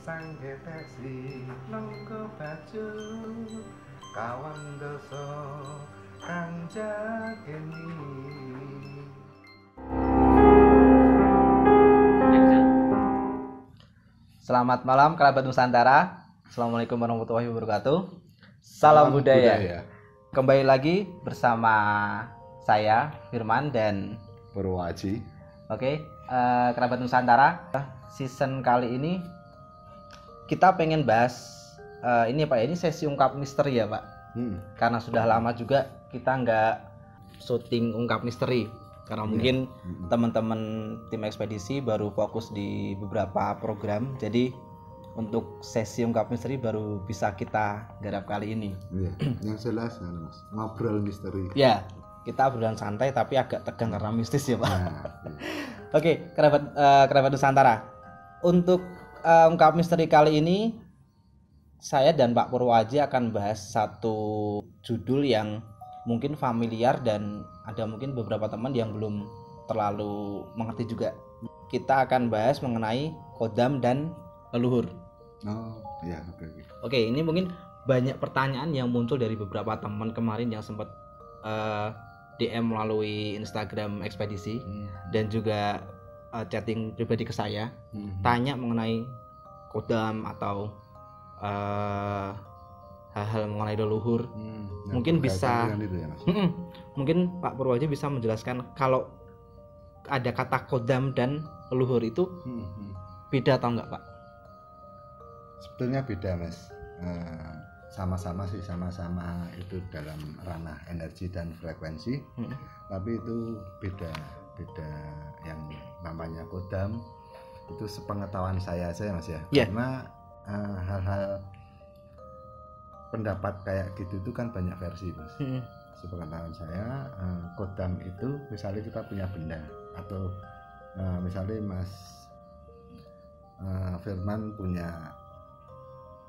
Sangge tesi nongko baju kawan doso kang jageni. Selamat malam kerabat Nusantara. Assalamualaikum warahmatullahi wabarakatuh. Salam budaya. Kembali lagi bersama saya Firman dan Purwaji. Oke, kerabat Nusantara. Season kali ini kita pengen bahas ini Pak, ini sesi ungkap misteri ya Pak. Karena sudah lama juga kita nggak syuting ungkap misteri. Karena mungkin teman-teman tim ekspedisi baru fokus di beberapa program, jadi untuk sesi ungkap misteri baru bisa kita garap kali ini. Iya, yang jelas Mas, ngobrol misteri. Ya, kita obrolan santai tapi agak tegang karena mistis ya Pak. Nah, iya. Oke, kerabat Nusantara. Untuk ungkap misteri kali ini saya dan Pak Purwaji akan bahas satu judul yang mungkin familiar dan ada mungkin beberapa teman yang belum terlalu mengerti juga. Kita akan bahas mengenai kodam dan leluhur. Oh, iya, oke. Oke, ini mungkin banyak pertanyaan yang muncul dari beberapa teman kemarin yang sempat DM melalui Instagram ekspedisi dan juga chatting pribadi ke saya, tanya mengenai kodam atau hal-hal mengenai leluhur. Mungkin bisa itu ya, Mas? Mungkin Pak Purwaji bisa menjelaskan kalau ada kata kodam dan leluhur itu beda atau enggak Pak? Sebetulnya beda Mas. Sama-sama sih, sama-sama itu dalam ranah energi dan frekuensi, tapi itu beda yang namanya kodam itu sepengetahuan saya Mas ya. Karena hal-hal pendapat kayak gitu itu kan banyak versi Mas. Sepengetahuan saya, kodam itu misalnya kita punya benda atau misalnya Mas Firman punya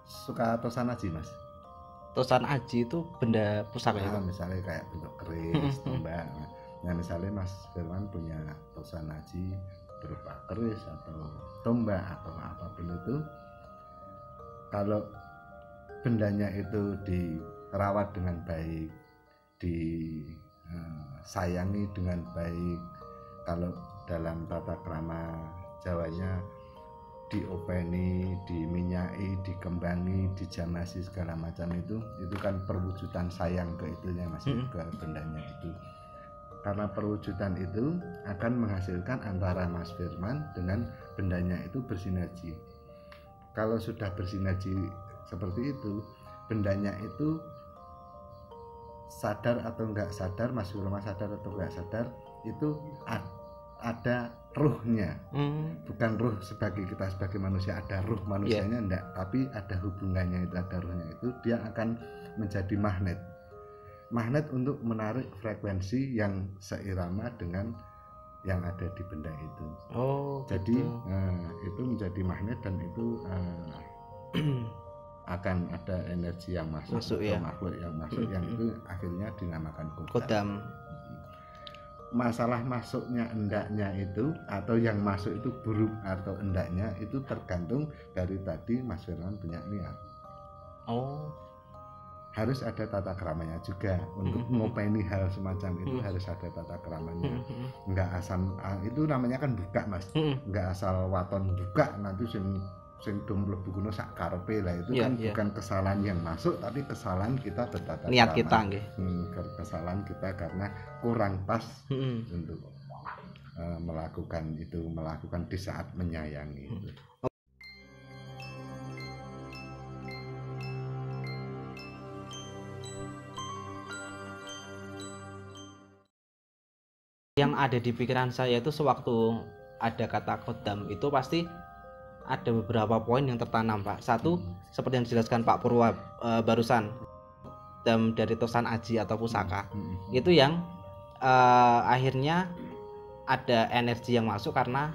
suka tosan aji Mas. Tosan aji itu benda pusaka ya? Misalnya kayak bentuk keris, tombak. Nah misalnya Mas Firman punya tosan aji berupa keris atau tombak atau apapun itu, kalau bendanya itu dirawat dengan baik, disayangi dengan baik, kalau dalam tata krama Jawanya diopeni, diminyai, dikembangi, dijamasi segala macam itu kan perwujudan sayang ke itunya Mas, ke bendanya itu. Karena perwujudan itu akan menghasilkan antara Mas Firman dengan bendanya itu bersinergi. Kalau sudah bersinergi seperti itu, bendanya itu sadar atau enggak sadar, Mas Firman sadar atau enggak sadar, itu ada ruhnya. Bukan ruh sebagai kita sebagai manusia ada ruh manusianya, enggak, tapi ada hubungannya itu, ada ruhnya itu, dia akan menjadi magnet untuk menarik frekuensi yang seirama dengan yang ada di benda itu. Jadi itu menjadi magnet dan itu akan ada energi yang masuk ya? makhluk yang masuk, yang itu akhirnya dinamakan kodam. Masalah masuknya endaknya itu atau yang masuk itu buruk atau endaknya itu tergantung dari tadi Mas Firman punya niat. Harus ada tata keramanya juga untuk ngopeni hal semacam itu, harus ada tata keramanya. Enggak asal itu namanya kan buka Mas. Enggak asal waton buka nanti sing dom mlebu kono sak karepe lah, itu kan bukan kesalahan yang masuk, tapi kesalahan kita bertata niat krama. Kita nggih. Kesalahan kita karena kurang pas untuk melakukan di saat menyayangi itu. Yang ada di pikiran saya itu sewaktu ada kata kodam itu pasti ada beberapa poin yang tertanam Pak. Satu, seperti yang dijelaskan Pak Purwa barusan, kodam dari tosan aji atau pusaka, itu yang akhirnya ada energi yang masuk karena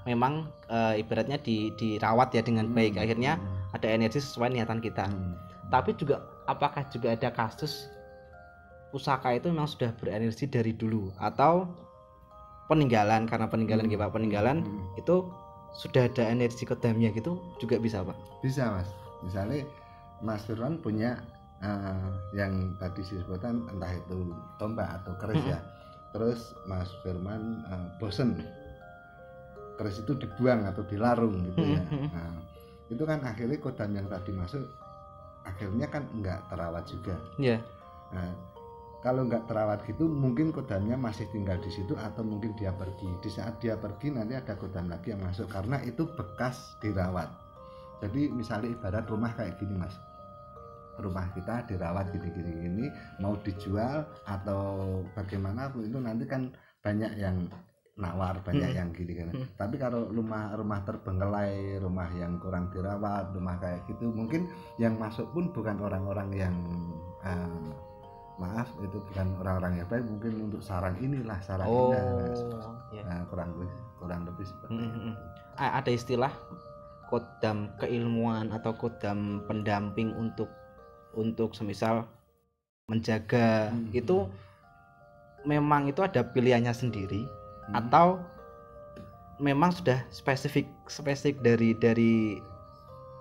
memang ibaratnya dirawat ya dengan baik, akhirnya ada energi sesuai niatan kita. Tapi juga apakah juga ada kasus pusaka itu memang sudah berenergi dari dulu atau peninggalan, karena peninggalan gitu Pak, peninggalan itu sudah ada energi kodamnya gitu juga bisa Pak? Bisa Mas. Misalnya Mas Firman punya yang tadi disebutkan entah itu tombak atau keris ya. Terus Mas Firman bosen keris itu dibuang atau dilarung gitu ya. Nah, itu kan akhirnya kodam yang tadi masuk akhirnya kan enggak terawat juga. Iya. Nah, kalau nggak terawat gitu mungkin kodamnya masih tinggal di situ atau mungkin dia pergi. Di saat dia pergi nanti ada kodam lagi yang masuk karena itu bekas dirawat. Jadi misalnya ibarat rumah kayak gini Mas, rumah kita dirawat gini mau dijual atau bagaimana pun itu nanti kan banyak yang nawar, banyak yang gini kan. Tapi kalau rumah terbengkelai, rumah yang kurang dirawat, rumah kayak gitu mungkin yang masuk pun bukan orang-orang yang maaf itu bukan orang-orang yang baik, mungkin untuk sarang inilah sarang ini. Ya. Nah, kurang lebih seperti itu. Ada istilah kodam keilmuan atau kodam pendamping untuk semisal menjaga itu memang itu ada pilihannya sendiri atau memang sudah spesifik dari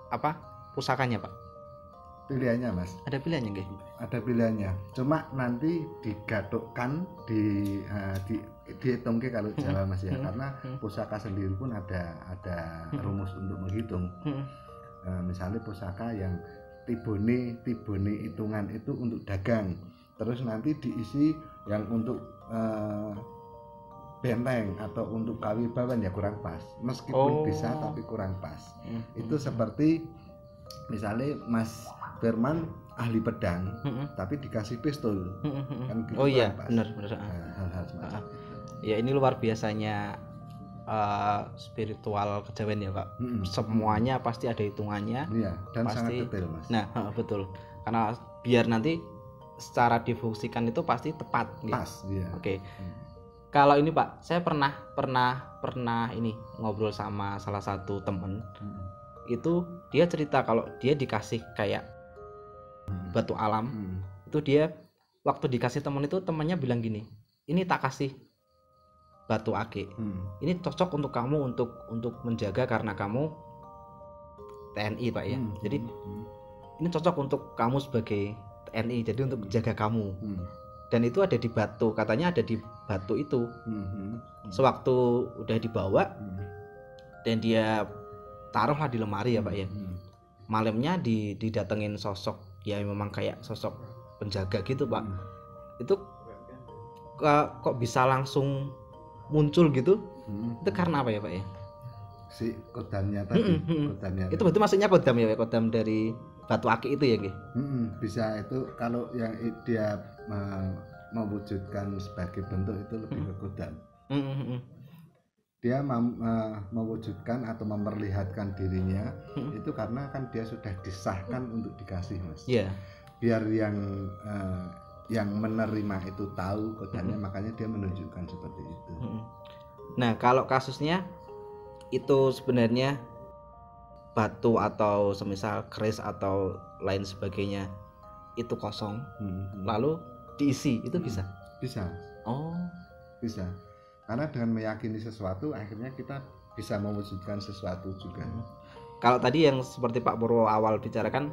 apa pusakanya Pak? Pilihannya Mas. Ada pilihannya nggih? Ada pilihannya. Cuma nanti digadukkan dihitung kalau Jawa Mas ya, karena pusaka sendiri pun ada rumus untuk menghitung. Misalnya pusaka yang tibone hitungan itu untuk dagang, terus nanti diisi yang untuk benteng atau untuk kawibawan ya kurang pas, meskipun bisa tapi kurang pas. Itu seperti misalnya Mas Firman ahli pedang tapi dikasih pistol kan gitu. Oh iya benar. Hal-hal semacam itu. Ya ini luar biasanya spiritual kejawen ya Pak. Semuanya pasti ada hitungannya. Iya, dan pasti, sangat detail Mas. Nah betul, karena biar nanti secara difungsikan itu pasti tepat gitu. Pas iya. Oke. Kalau ini Pak, saya pernah ini ngobrol sama salah satu temen. Itu dia cerita kalau dia dikasih kayak batu alam. Itu dia waktu dikasih temen itu temannya bilang gini, ini tak kasih batu ake, ini cocok untuk kamu untuk menjaga karena kamu TNI Pak ya. Jadi ini cocok untuk kamu sebagai TNI, jadi untuk menjaga kamu. Dan itu ada di batu, katanya ada di batu itu. Sewaktu udah dibawa dan dia taruhlah di lemari ya Pak ya. Malamnya didatengin sosok ya memang kayak sosok penjaga gitu Pak. Itu kok bisa langsung muncul gitu? Itu karena apa ya Pak ya? Si kodamnya tadi. Itu berarti maksudnya kodam ya, kodam dari batu aki itu ya nggih? Bisa itu kalau yang dia mewujudkan sebagai bentuk itu lebih ke kodam. Dia mewujudkan atau memperlihatkan dirinya itu karena kan dia sudah disahkan untuk dikasih Mas. Biar yang menerima itu tahu kodamnya, makanya dia menunjukkan seperti itu. Nah kalau kasusnya itu sebenarnya batu atau semisal keris atau lain sebagainya itu kosong, lalu diisi itu bisa? Bisa. Oh bisa. Karena dengan meyakini sesuatu akhirnya kita bisa mewujudkan sesuatu juga. Kalau tadi yang seperti Pak Purwo awal bicarakan,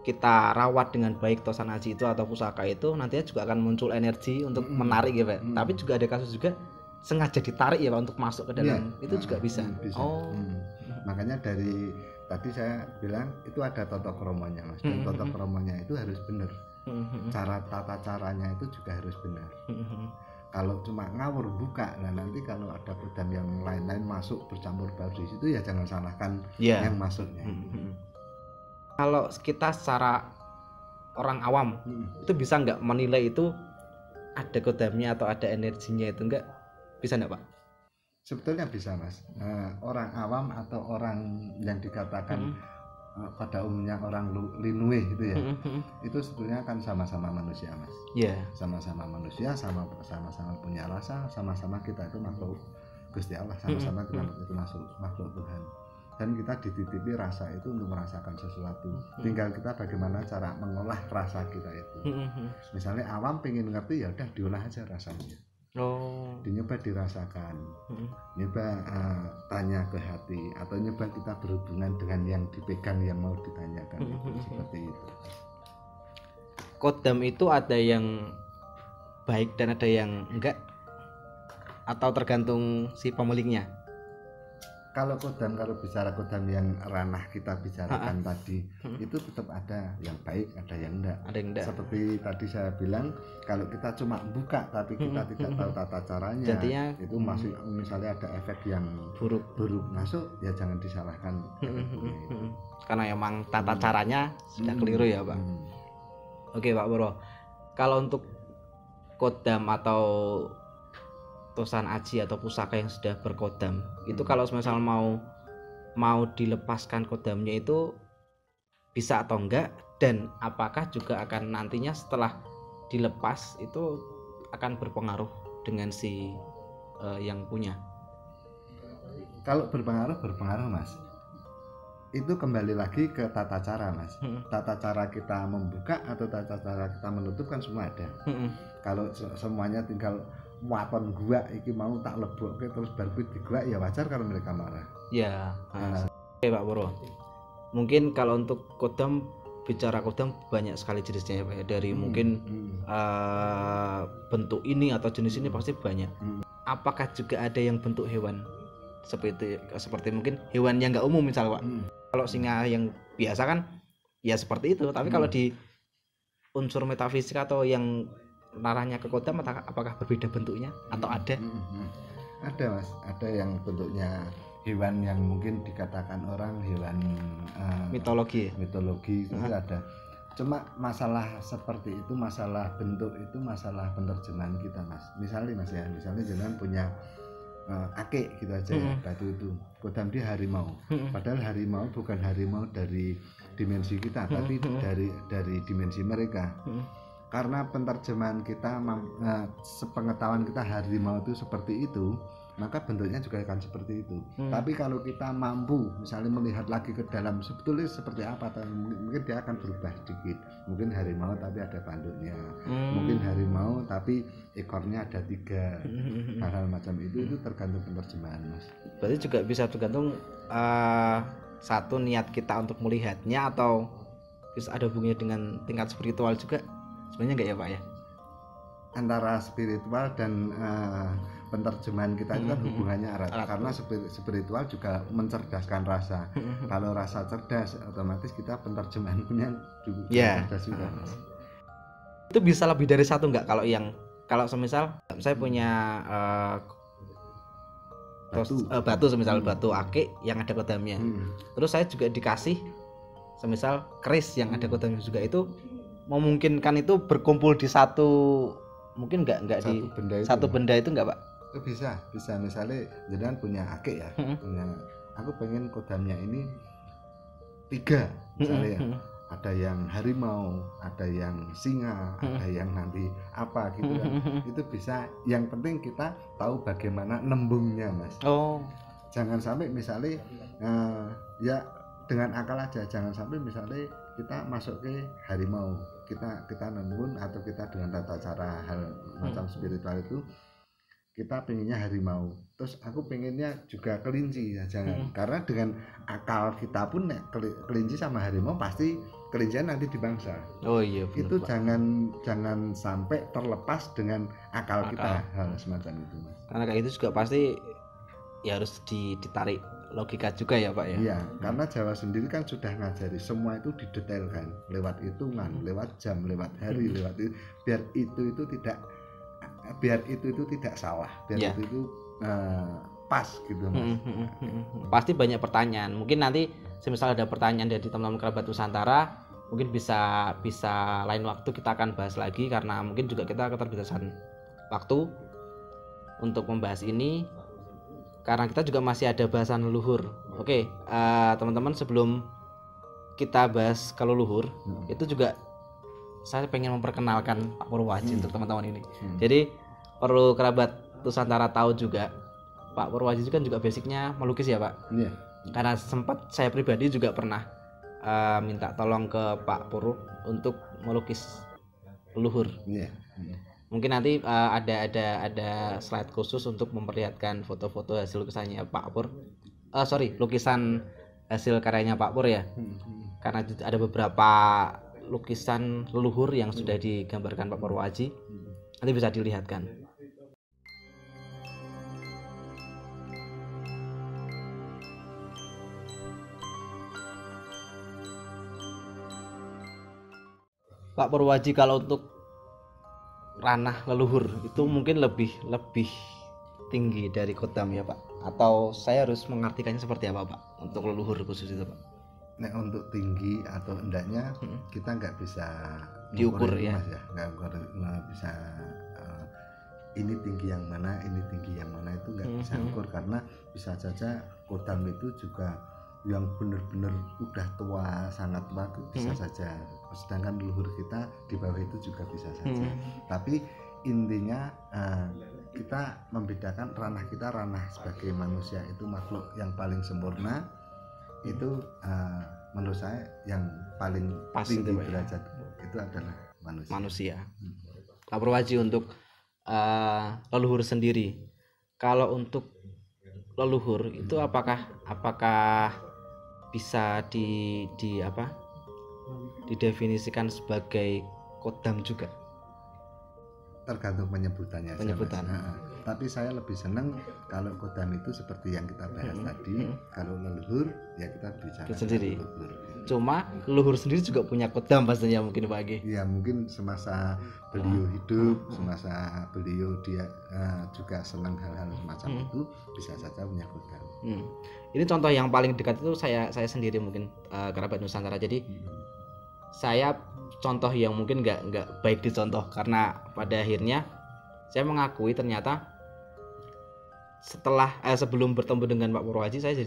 kita rawat dengan baik tosanaji itu atau pusaka itu nantinya juga akan muncul energi untuk menarik ya Pak. Tapi juga ada kasus juga sengaja ditarik ya Pak untuk masuk ke dalam, itu juga bisa. Makanya dari tadi saya bilang itu ada tata kromonya Mas. Dan tata kromonya itu harus benar. Tata caranya itu juga harus benar. Kalau cuma ngawur buka, nah nanti kalau ada kodam yang lain-lain masuk bercampur baur di situ ya jangan salahkan yang masuknya. Kalau kita secara orang awam itu bisa nggak menilai itu ada kodamnya atau ada energinya itu enggak? Bisa nggak Pak? Sebetulnya bisa Mas. Orang awam atau orang yang dikatakan pada umumnya orang linue itu ya, itu sebetulnya kan sama-sama manusia Mas. Sama-sama manusia, sama-sama punya rasa, sama-sama kita itu makhluk Gusti Allah, sama-sama kita itu makhluk Tuhan. Dan kita dititipi rasa itu untuk merasakan sesuatu. Tinggal kita bagaimana cara mengolah rasa kita itu. Misalnya awam pengen ngerti ya udah diolah aja rasanya. Nyoba dirasakan, nyoba tanya ke hati, atau nyoba kita berhubungan dengan yang dipegang yang mau ditanyakan. Seperti itu. Kodam itu ada yang baik dan ada yang enggak, atau tergantung si pemiliknya? Kalau bicara kodam yang ranah kita bicarakan tadi, itu tetap ada yang baik, ada yang enggak. Seperti tadi saya bilang, kalau kita cuma buka tapi kita tidak tahu tata caranya, jadinya, itu masih misalnya ada efek yang buruk masuk, ya jangan disalahkan. Karena emang tata caranya sudah keliru ya Pak. Oke Pak Purwo, kalau untuk kodam atau tosan aji atau pusaka yang sudah berkodam, itu kalau misal mau dilepaskan kodamnya itu bisa atau enggak, dan apakah juga akan nantinya setelah dilepas itu akan berpengaruh dengan si yang punya? Kalau berpengaruh Mas, itu kembali lagi ke tata cara Mas. Tata cara kita membuka atau tata cara kita menutup kan semua ada. Kalau semuanya tinggal waton gua iki mau tak lebokke terus baru digua, ya wajar kalau mereka marah. Ya. Oke Pak Purwo, mungkin kalau untuk kodam, bicara kodam banyak sekali jenisnya ya Pak ya. Dari mungkin bentuk ini atau jenis ini pasti banyak. Apakah juga ada yang bentuk hewan seperti mungkin hewan yang nggak umum misalnya Pak? Kalau singa yang biasa kan ya seperti itu, tapi kalau di unsur metafisik atau yang narahnya ke kodam, apakah berbeda bentuknya atau ada? Ada Mas, ada yang bentuknya hewan yang mungkin dikatakan orang hewan mitologi itu ada. Cuma masalah seperti itu, masalah bentuk itu masalah penerjemahan kita Mas. Misalnya jangan punya ake gitu aja ya, batu itu kodam dia harimau, padahal harimau bukan harimau dari dimensi kita, tapi dari dimensi mereka. Karena penerjemahan kita, sepengetahuan kita harimau itu seperti itu, maka bentuknya juga akan seperti itu. Tapi kalau kita mampu misalnya melihat lagi ke dalam sebetulnya seperti apa, mungkin dia akan berubah sedikit. Mungkin harimau tapi ada tanduknya, mungkin harimau tapi ekornya ada 3, hal-hal macam itu tergantung penerjemahan Mas. Berarti juga bisa tergantung satu niat kita untuk melihatnya, atau bisa ada hubungannya dengan tingkat spiritual juga sebenarnya enggak ya Pak ya? Antara spiritual dan penerjemahan kita itu kan hubungannya erat. Karena spiritual juga mencerdaskan rasa. Kalau rasa cerdas, otomatis kita penerjemahan punya juga cerdas juga. Itu bisa lebih dari satu enggak? Kalau semisal saya punya batu semisal batu ake yang ada kodamnya, terus saya juga dikasih semisal keris yang ada kodamnya juga, itu memungkinkan itu berkumpul di satu, mungkin enggak di satu benda itu enggak Pak? Itu bisa misalnya jangan punya ake ya, punya, aku pengen kodamnya ini 3 misalnya ya, ada yang harimau, ada yang singa, ada yang nanti apa gitu kan. Itu bisa, yang penting kita tahu bagaimana nembungnya Mas. Jangan sampai misalnya ya dengan akal aja, jangan sampai misalnya kita masuk ke harimau, kita nembun, atau kita dengan tata cara hal macam spiritual itu kita pengennya harimau, terus aku pengennya juga kelinci ya, jangan. Karena dengan akal kita pun kelinci sama harimau pasti kelincian nanti dibangsa. Iya bener, itu Pak. jangan sampai terlepas dengan akal kita, hal semacam itu Mas. Karena kayak itu juga pasti ya harus ditarik logika juga ya Pak ya. Iya, karena Jawa sendiri kan sudah ngajari semua itu didetailkan lewat hitungan, lewat jam, lewat hari, lewat itu, biar itu tidak salah, biar itu pas gitu Mas. Pasti banyak pertanyaan. Mungkin nanti semisal ada pertanyaan dari teman-teman kerabat Nusantara, mungkin bisa lain waktu kita akan bahas lagi, karena mungkin juga kita keterbatasan waktu untuk membahas ini, karena kita juga masih ada bahasan leluhur. Oke, teman-teman, sebelum kita bahas ke leluhur, itu juga saya pengen memperkenalkan Pak Purwaji untuk teman-teman ini. Jadi perlu kerabat Nusantara tahu juga, Pak Purwaji kan juga basicnya melukis ya Pak. Iya. Karena sempat saya pribadi juga pernah minta tolong ke Pak Purwo untuk melukis leluhur. Iya. Mungkin nanti ada slide khusus untuk memperlihatkan foto-foto hasil lukisannya Pak Pur. Lukisan hasil karyanya Pak Pur ya. Karena ada beberapa lukisan leluhur yang sudah digambarkan Pak Purwaji. Nanti bisa dilihatkan. Pak Purwaji, kalau untuk ranah leluhur itu mungkin lebih tinggi dari kodam ya Pak, atau saya harus mengartikannya seperti apa Pak untuk leluhur khusus itu Pak? Nah, untuk tinggi atau endaknya kita nggak bisa diukur ya, nggak bisa ini tinggi yang mana itu nggak bisa ukur, karena bisa saja kodam itu juga yang benar-benar udah tua, sangat tua itu bisa saja, sedangkan leluhur kita di bawah itu juga bisa saja. Tapi intinya kita membedakan ranah kita, ranah sebagai manusia itu makhluk yang paling sempurna, itu menurut saya yang paling tinggi derajat itu adalah manusia. Pak Purwaji, untuk leluhur sendiri, kalau untuk leluhur itu apakah bisa didefinisikan sebagai kodam juga? Tergantung penyebutannya. Tapi saya lebih senang kalau kodam itu seperti yang kita bahas tadi. Kalau leluhur ya kita bicara sendiri. Cuma leluhur sendiri juga punya kodam pastinya mungkin Pak Agi. Ya mungkin semasa beliau hidup, semasa beliau dia juga senang hal-hal semacam itu, bisa saja punya kodam. Ini contoh yang paling dekat itu saya sendiri mungkin kerabat Nusantara. Jadi saya contoh yang mungkin nggak baik dicontoh, karena pada akhirnya saya mengakui ternyata sebelum bertemu dengan Pak Purwaji saya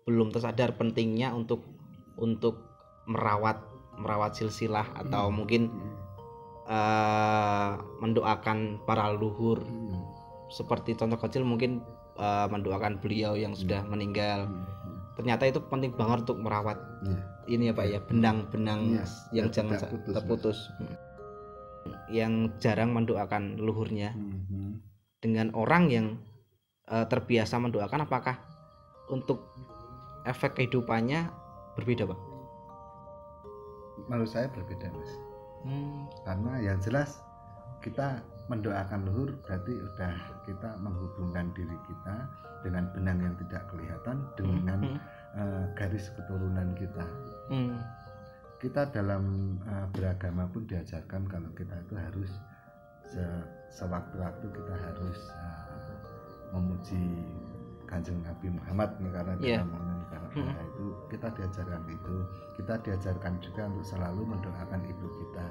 belum tersadar pentingnya untuk merawat silsilah atau mungkin mendoakan para leluhur. Seperti contoh kecil mungkin mendoakan beliau yang sudah meninggal. Ternyata itu penting banget untuk merawat ini ya Pak ya, benang-benang yang jangan terputus. Yang jarang mendoakan leluhurnya. Dengan orang yang terbiasa mendoakan, apakah untuk efek kehidupannya berbeda Pak? Menurut saya berbeda Mas. Karena yang jelas kita mendoakan leluhur berarti udah kita menghubungkan diri kita dengan benang yang tidak kelihatan dengan garis keturunan kita. Kita dalam beragama pun diajarkan kalau kita itu harus sewaktu-waktu kita harus memuji Kanjeng Nabi Muhammad, karena kita karena itu kita diajarkan itu. Kita diajarkan juga untuk selalu mendoakan ibu kita.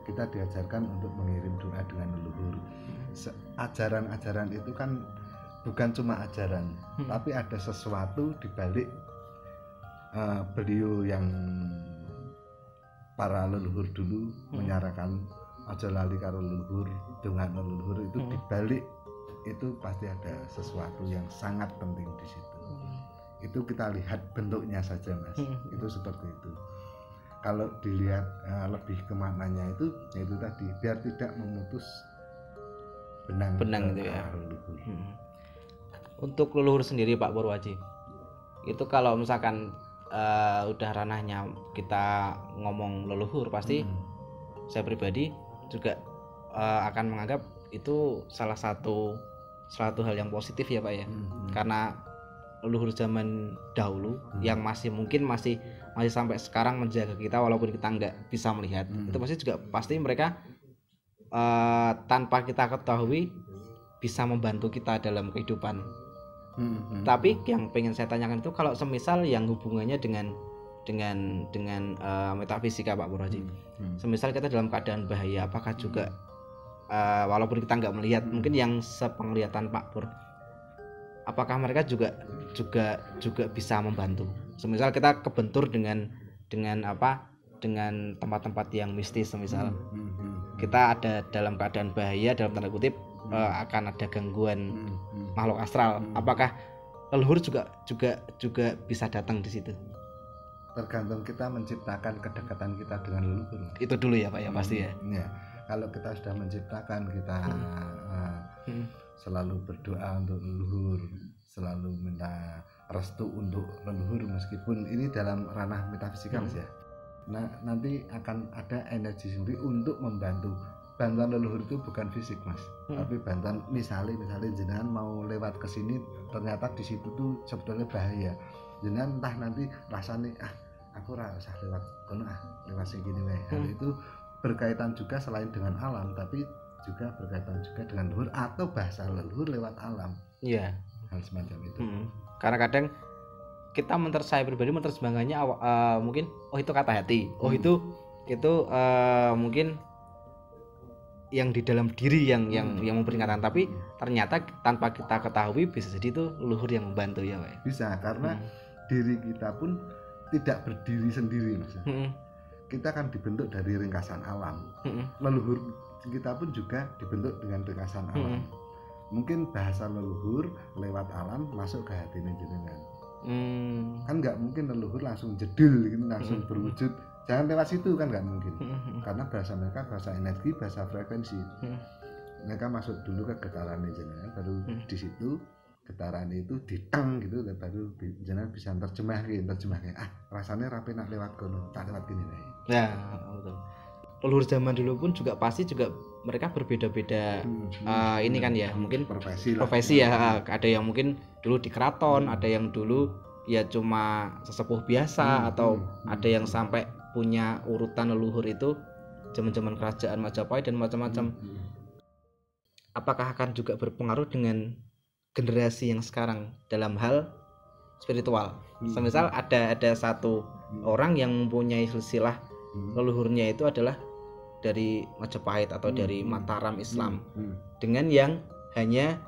Kita diajarkan untuk mengirim doa dengan leluhur. Ajaran-ajaran itu kan bukan cuma ajaran, tapi ada sesuatu di balik beliau yang para leluhur dulu menyarankan aja lali karo leluhur, dengan leluhur itu di balik itu pasti ada sesuatu yang sangat penting di situ. Itu kita lihat bentuknya saja Mas, itu seperti itu. Kalau dilihat lebih kemananya itu, yaitu tadi biar tidak memutus benang itu ya. Leluhur. Untuk leluhur sendiri Pak Purwaji, itu kalau misalkan udah ranahnya kita ngomong leluhur, pasti saya pribadi juga akan menganggap itu salah satu hal yang positif ya Pak ya. Karena leluhur zaman dahulu yang masih sampai sekarang menjaga kita walaupun kita nggak bisa melihat, itu pasti mereka tanpa kita ketahui bisa membantu kita dalam kehidupan. Tapi yang pengen saya tanyakan itu kalau semisal yang hubungannya dengan metafisika Pak Purwaji, semisal kita dalam keadaan bahaya, apakah juga walaupun kita nggak melihat, mungkin yang sepenglihatan Pak Pur, apakah mereka juga bisa membantu? Semisal kita kebentur dengan tempat-tempat yang mistis, semisal kita ada dalam keadaan bahaya dalam tanda kutip, akan ada gangguan makhluk astral, apakah leluhur juga bisa datang di situ? Tergantung kita menciptakan kedekatan kita dengan leluhur. Itu dulu ya Pak ya, pasti ya. Ya, kalau kita sudah menciptakan, kita selalu berdoa untuk leluhur, selalu minta restu untuk leluhur, meskipun ini dalam ranah metafisika Mas ya. Nah, nanti akan ada energi sendiri untuk membantu. Bantuan leluhur itu bukan fisik Mas, tapi bantuan misalnya jenengan mau lewat ke sini, ternyata di situ tuh sebetulnya bahaya. Jenengan entah nanti rasanya aku rasa lewat kono lewat sing gini wae. Hal itu berkaitan juga selain dengan alam, tapi juga berkaitan juga dengan leluhur atau bahasa leluhur lewat alam. Iya. Hal semacam itu. Karena kadang kita saya pribadi menerjemahkannya mungkin itu kata hati, itu mungkin yang di dalam diri yang memperingatkan, tapi ternyata tanpa kita ketahui bisa jadi itu leluhur yang membantu ya Pak. Bisa, karena diri kita pun tidak berdiri sendiri Mas. Kita kan dibentuk dari ringkasan alam. Leluhur kita pun juga dibentuk dengan ringkasan alam. Mungkin bahasa leluhur lewat alam masuk ke hati jenengan. Kan nggak mungkin leluhur langsung jedul gitu, langsung berwujud. Jangan lewat situ kan nggak mungkin. Karena bahasa mereka bahasa energi, bahasa frekuensi. Mereka masuk dulu ke getaran jenengan, baru di situ getaran itu diteng gitu, baru jenengan bisa terjemahkan. Rasanya rapi nak lewat kono, tak lewat gini nih. Ya, betul. Leluhur zaman dulu pun juga pasti juga mereka berbeda-beda. Ini kan ya mungkin profesi ya. Ada yang mungkin dulu di keraton, ada yang dulu ya cuma sesepuh biasa, atau ada yang sampai punya urutan leluhur itu zaman-zaman kerajaan Majapahit dan macam-macam. Apakah akan juga berpengaruh dengan generasi yang sekarang dalam hal spiritual? Semisal ada satu orang yang mempunyai silsilah leluhurnya itu adalah dari Majapahit atau dari Mataram Islam, dengan yang hanya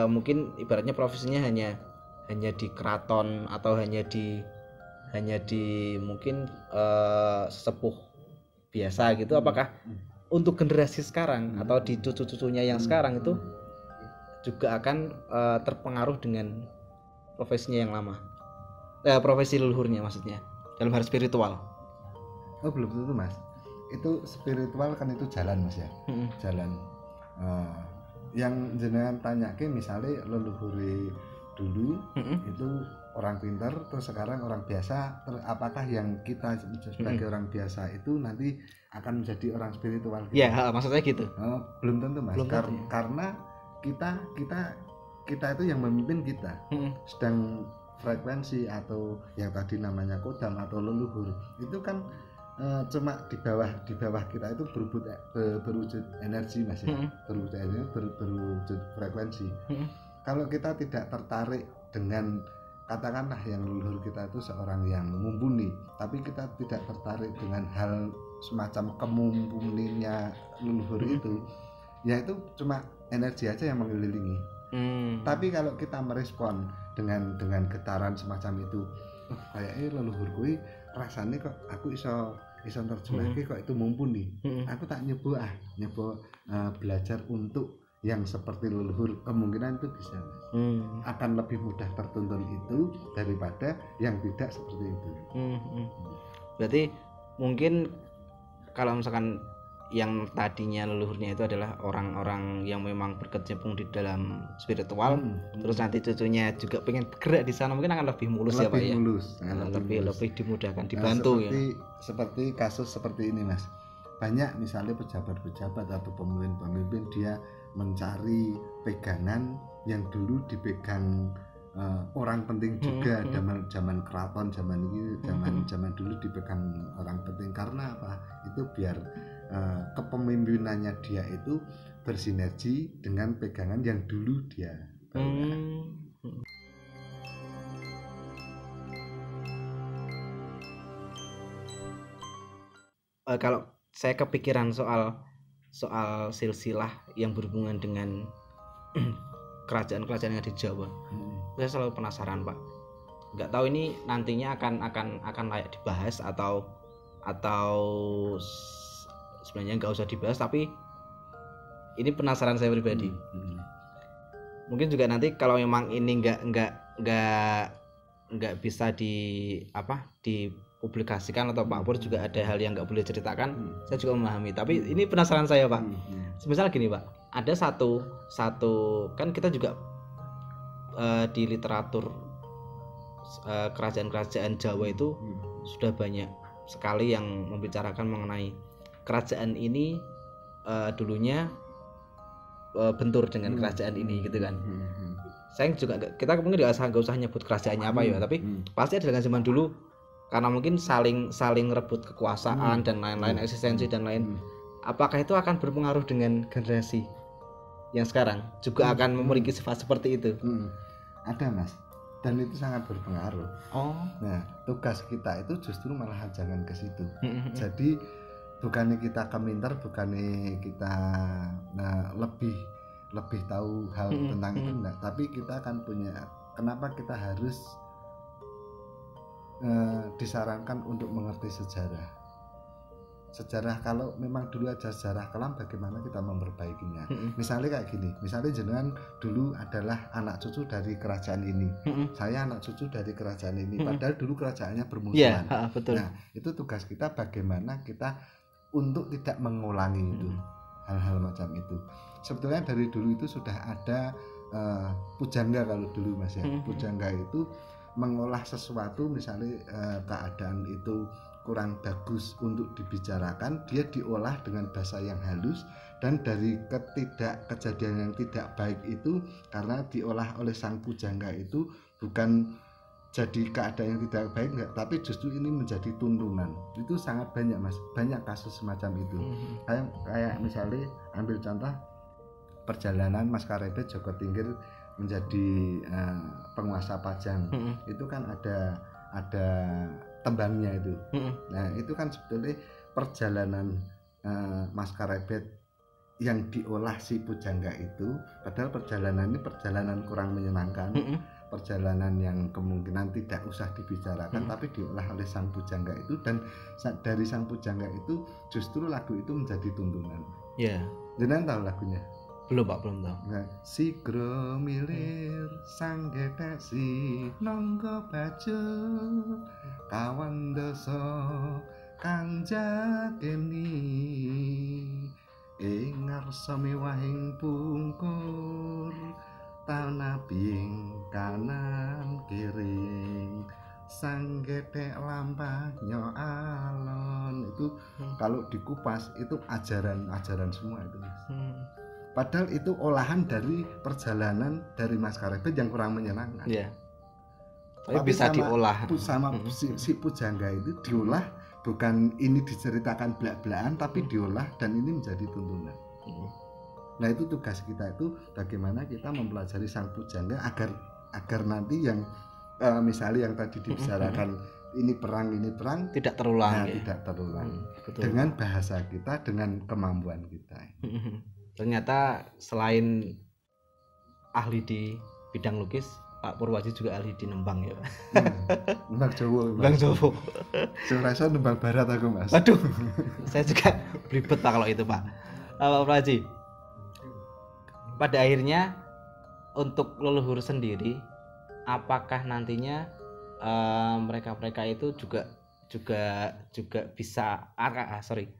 mungkin ibaratnya profesinya hanya di keraton atau hanya di mungkin sesepuh biasa gitu. Apakah untuk generasi sekarang atau di cucu-cucunya yang sekarang itu juga akan terpengaruh dengan profesinya yang lama, profesi leluhurnya maksudnya dalam hal spiritual? Oh, belum tentu Mas. Itu spiritual kan itu jalan Mas ya. Jalan yang jenengan tanyake misalnya leluhur dulu itu orang pintar, terus sekarang orang biasa, apakah yang kita sebagai orang biasa itu nanti akan menjadi orang spiritual gitu? Ya, maksudnya gitu. Belum tentu Mas. Karena kita itu yang memimpin kita. Sedang frekuensi atau yang tadi namanya kodam atau leluhur itu kan cuma di bawah kita itu berwujud energi Mas ya. Berwujud energi, berwujud frekuensi. Kalau kita tidak tertarik dengan, katakanlah yang leluhur kita itu seorang yang mumpuni, tapi kita tidak tertarik dengan hal semacam kemumpuninya leluhur itu, ya itu cuma energi aja yang mengelilingi. Tapi kalau kita merespon dengan getaran semacam itu, kayaknya leluhur gue rasanya kok aku iso terjemahke kok itu mumpuni. Aku tak nyoba belajar untuk yang seperti leluhur, kemungkinan itu bisa akan lebih mudah tertuntun itu daripada yang tidak seperti itu. Berarti mungkin kalau misalkan yang tadinya leluhurnya itu adalah orang-orang yang memang berkecimpung di dalam spiritual, terus nanti cucunya juga pengen bergerak di sana, mungkin akan lebih mulus ya Pak ya. Lebih dimudahkan, dibantu seperti kasus seperti ini Mas. Banyak misalnya pejabat-pejabat atau pemimpin-pemimpin dia mencari pegangan yang dulu dipegang orang penting juga. Zaman keraton, zaman ini, zaman dulu dipegang orang penting. Karena apa? Itu biar kepemimpinannya dia itu bersinergi dengan pegangan yang dulu dia bawa. Kalau saya kepikiran soal silsilah yang berhubungan dengan kerajaan-kerajaan yang ada di Jawa, saya selalu penasaran Pak. Nggak tahu ini nantinya akan layak dibahas atau sebenarnya nggak usah dibahas, tapi ini penasaran saya pribadi. Mungkin juga nanti kalau memang ini nggak nggak bisa dipublikasikan atau Pak Pur juga ada hal yang nggak boleh ceritakan, saya juga memahami. Tapi ini penasaran saya Pak, semisal gini Pak, ada satu kan kita juga di literatur kerajaan-kerajaan Jawa itu sudah banyak sekali yang membicarakan mengenai kerajaan ini dulunya bentur dengan kerajaan ini gitu kan. Saya juga kita mungkin nggak usah nyebut kerajaannya apa ya, tapi pasti ada dengan zaman dulu karena mungkin saling rebut kekuasaan dan lain-lain, eksistensi dan lain. Apakah itu akan berpengaruh dengan generasi yang sekarang juga akan memiliki sifat seperti itu? Ada Mas, dan itu sangat berpengaruh. Nah, tugas kita itu justru malah jangan ke situ. Jadi bukannya kita keminter, bukannya kita lebih tahu hal tentang itu enggak, tapi kita akan punya, kenapa kita harus disarankan untuk mengerti sejarah. Kalau memang dulu ada sejarah kelam, bagaimana kita memperbaikinya. Misalnya kayak gini, misalnya jenengan dulu adalah anak cucu dari kerajaan ini, saya anak cucu dari kerajaan ini, padahal dulu kerajaannya bermusuhan. Betul. Nah, itu tugas kita, bagaimana kita untuk tidak mengulangi itu hal-hal macam itu. Sebetulnya dari dulu itu sudah ada pujangga kalau dulu Mas ya. Pujangga itu mengolah sesuatu, misalnya keadaan itu kurang bagus untuk dibicarakan, dia diolah dengan bahasa yang halus, dan dari kejadian yang tidak baik itu, karena diolah oleh sang pujangga itu bukan jadi keadaan yang tidak baik enggak, tapi justru ini menjadi tuntunan. Itu sangat banyak Mas, banyak kasus semacam itu. Kayak misalnya ambil contoh perjalanan Maskarepet Joko Tingkir menjadi penguasa Pajang. Itu kan ada tembangnya itu. Nah, itu kan sebetulnya perjalanan Maskarepet yang diolah si pujangga itu, padahal perjalanan ini perjalanan kurang menyenangkan, perjalanan yang kemungkinan tidak usah dibicarakan, tapi diolah oleh sang pujangga itu, dan dari sang pujangga itu justru lagu itu menjadi tuntunan. Jangan tahu lagunya? Belum Pak, belum tahu. Nah, sigro milir sang getesi nonggo bajo kawan doso kang jageni ing ngarsa mewahing pungkur tanah ping kanan kiring sang getek lampahnya alon. Itu kalau dikupas itu ajaran semua itu Mas. Padahal itu olahan dari perjalanan dari Maskarepet yang kurang menyenangkan. Tapi bisa diolah sama si pujangga itu diolah, bukan ini diceritakan belak-belakan, tapi diolah dan ini menjadi tuntunan. Nah, itu tugas kita itu bagaimana kita mempelajari sang pujangga agar nanti yang misalnya yang tadi dibicarakan ini perang tidak terulang. Tidak terulang. Dengan bahasa kita, dengan kemampuan kita. Ternyata selain ahli di bidang lukis, Pak Purwaji juga ahli di nembang ya Pak. Nembang Jawa. Nembang Jawa. Saya nembang barat aku Mas. Aduh, saya juga ribet Pak kalau itu Pak. Pak Purwaji, pada akhirnya untuk leluhur sendiri, apakah nantinya mereka itu juga bisa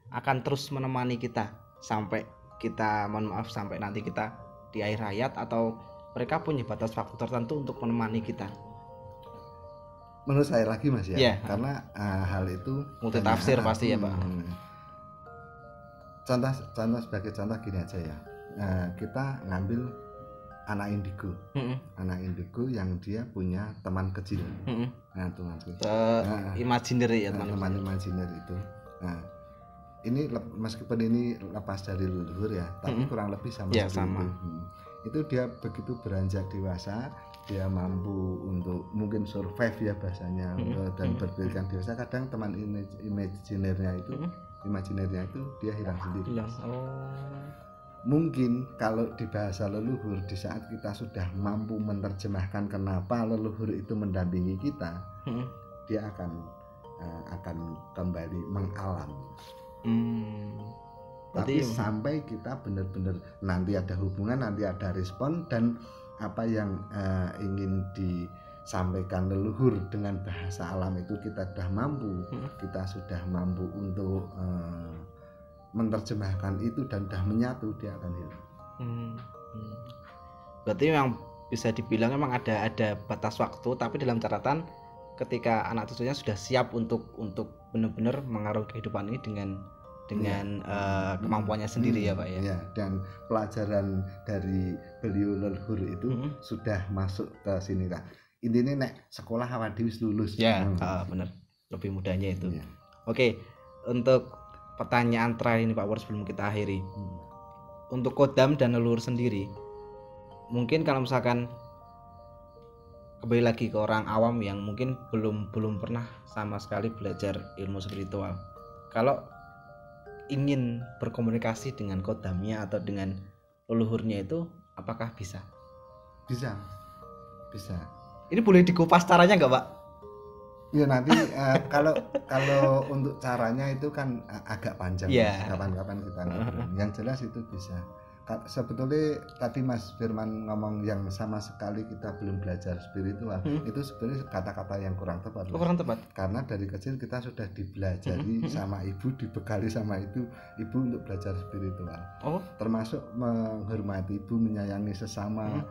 akan terus menemani kita sampai kita, mohon maaf, sampai nanti kita di akhir hayat, atau mereka punya batas waktu tertentu untuk menemani kita? Menurut saya lagi Mas ya, karena hal itu multi tafsir pasti ya Pak. Contoh sebagai contoh gini aja ya, kita ngambil anak indigo, anak indigo yang dia punya teman kecil, teman kecil, imajiner ya teman imajiner itu. Nah, ini meskipun ini lepas dari leluhur ya, tapi kurang lebih sama seperti itu. Dia begitu beranjak dewasa, dia mampu untuk mungkin survive ya bahasanya, dan berpikirkan dewasa. Kadang teman imajinernya itu dia hilang sendiri. Mungkin kalau di bahasa leluhur, di saat kita sudah mampu menerjemahkan kenapa leluhur itu mendampingi kita, dia akan kembali mengalam. Tapi sampai kita benar-benar nanti ada hubungan, nanti ada respon, dan apa yang ingin sampaikan leluhur dengan bahasa alam itu kita sudah mampu, kita sudah mampu untuk menerjemahkan itu dan sudah menyatu, dia akan hilang. Berarti memang bisa dibilang memang ada batas waktu, tapi dalam catatan ketika anak cucunya sudah siap untuk benar-benar mengarungi kehidupan ini dengan kemampuannya sendiri ya Pak ya. Ya, dan pelajaran dari beliau leluhur itu sudah masuk ke sini lah. Intinya nek sekolah awadi wis lulus. Ya, benar. Lebih mudahnya itu. Ya. Oke, untuk pertanyaan terakhir ini Pak Pur sebelum kita akhiri. Untuk kodam dan leluhur sendiri, mungkin kalau misalkan kembali lagi ke orang awam yang mungkin belum pernah sama sekali belajar ilmu spiritual, kalau ingin berkomunikasi dengan kodamnya atau dengan leluhurnya itu apakah bisa? Bisa. Ini boleh dikupas caranya nggak Pak? Ya nanti kalau untuk caranya itu kan agak panjang. Kapan-kapan kita ngobrol. Yang jelas itu bisa. Sebetulnya tadi Mas Firman ngomong yang sama sekali kita belum belajar spiritual, itu sebenarnya kata-kata yang kurang tepat. Kurang tepat. Karena dari kecil kita sudah dibelajari sama ibu, dibekali sama ibu untuk belajar spiritual. Termasuk menghormati ibu, menyayangi sesama,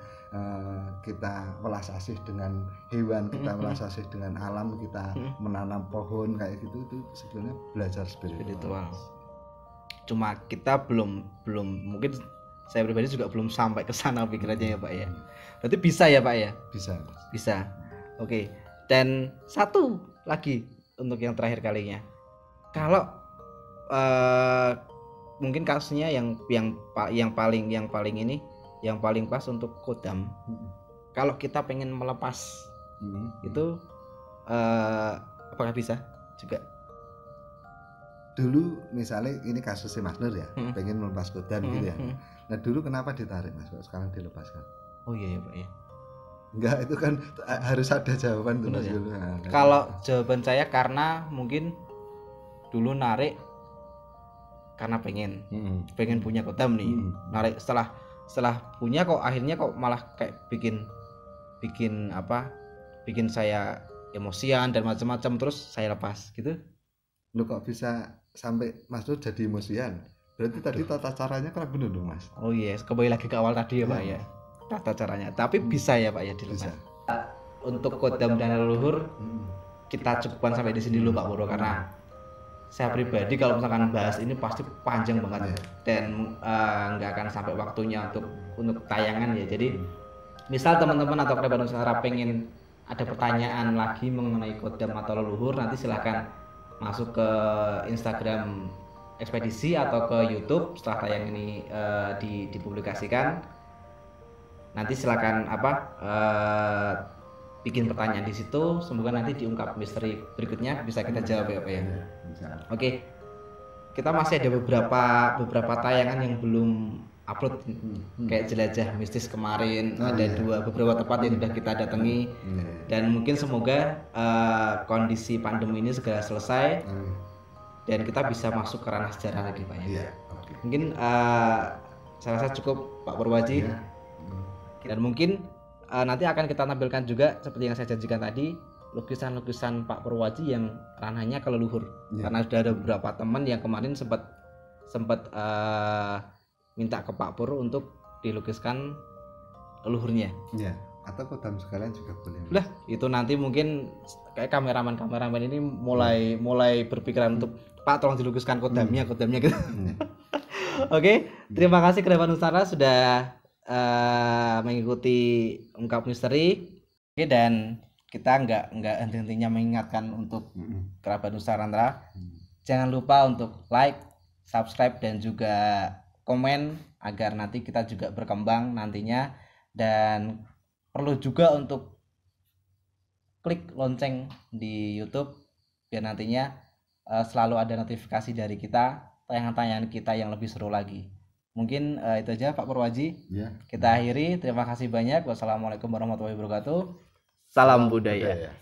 kita welas asih dengan hewan, kita welas asih dengan alam, kita menanam pohon kayak gitu, itu sebenarnya belajar spiritual. Cuma kita belum mungkin saya pribadi juga belum sampai ke sana pikirannya ya Pak ya. Berarti bisa ya Pak ya? Bisa. Oke. Dan satu lagi untuk yang terakhir kalinya. Kalau mungkin kasusnya yang paling pas untuk kodam. Kalau kita pengen melepas itu apakah bisa juga? Dulu misalnya ini kasusnya Mas Nur ya, pengen melepas kodam gitu ya. Nah dulu kenapa ditarik Mas, sekarang dilepaskan? Oh iya ya Pak ya. Enggak, itu kan harus ada jawaban tuh Mas. Ya? Kalau jawaban saya karena mungkin dulu narik karena pengen punya kodam nih. Narik setelah punya kok akhirnya kok malah kayak bikin saya emosian dan macam-macam, terus saya lepas gitu. Lu kok bisa sampai Mas Nur jadi emosian? Berarti tadi tata caranya kurang benar dong Mas. Oh iya, kembali lagi ke awal tadi ya Pak ya. Tata caranya, tapi bisa ya Pak ya dilepas. Untuk kodam dan leluhur kita cukupkan sampai di sini dulu Pak Purwo, karena saya pribadi kalau misalkan bahas ini pasti panjang banget dan nggak akan sampai waktunya untuk tayangan ya. Jadi misal teman-teman atau kerabat Nusantara pengen ada pertanyaan lagi mengenai kodam atau leluhur, nanti silahkan masuk ke Instagram Ekspedisi atau ke YouTube setelah tayang ini dipublikasikan. Nanti silakan bikin pertanyaan di situ, semoga nanti diungkap misteri berikutnya bisa kita jawab ya Pak ya. Oke. Kita masih ada beberapa tayangan yang belum upload, kayak jelajah mistis kemarin, ada beberapa tempat yang sudah kita datangi, dan mungkin semoga kondisi pandemi ini segera selesai dan kita bisa masuk ke ranah sejarah lagi Pak ya. Mungkin saya rasa cukup Pak Purwaji, dan mungkin nanti akan kita tampilkan juga seperti yang saya janjikan tadi, lukisan-lukisan Pak Purwaji yang ranahnya ke leluhur, karena sudah ada beberapa teman yang kemarin sempat minta ke Pak Pur untuk dilukiskan leluhurnya. Iya, atau kodam sekalian juga boleh. Lah, itu nanti mungkin kayak kameramen ini mulai berpikiran untuk Pak tolong dilukiskan kodamnya gitu. Oke, terima kasih kerabat Nusantara sudah mengikuti Ungkap Misteri. Oke, dan kita nggak henti-hentinya mengingatkan untuk kerabat Nusantara, jangan lupa untuk like, subscribe dan juga komen agar nanti kita juga berkembang nantinya, dan perlu juga untuk klik lonceng di YouTube biar nantinya selalu ada notifikasi dari kita, tayangan-tayangan kita yang lebih seru lagi. Mungkin itu aja Pak Purwaji. Kita akhiri, terima kasih banyak. Wassalamualaikum warahmatullahi wabarakatuh. Salam budaya.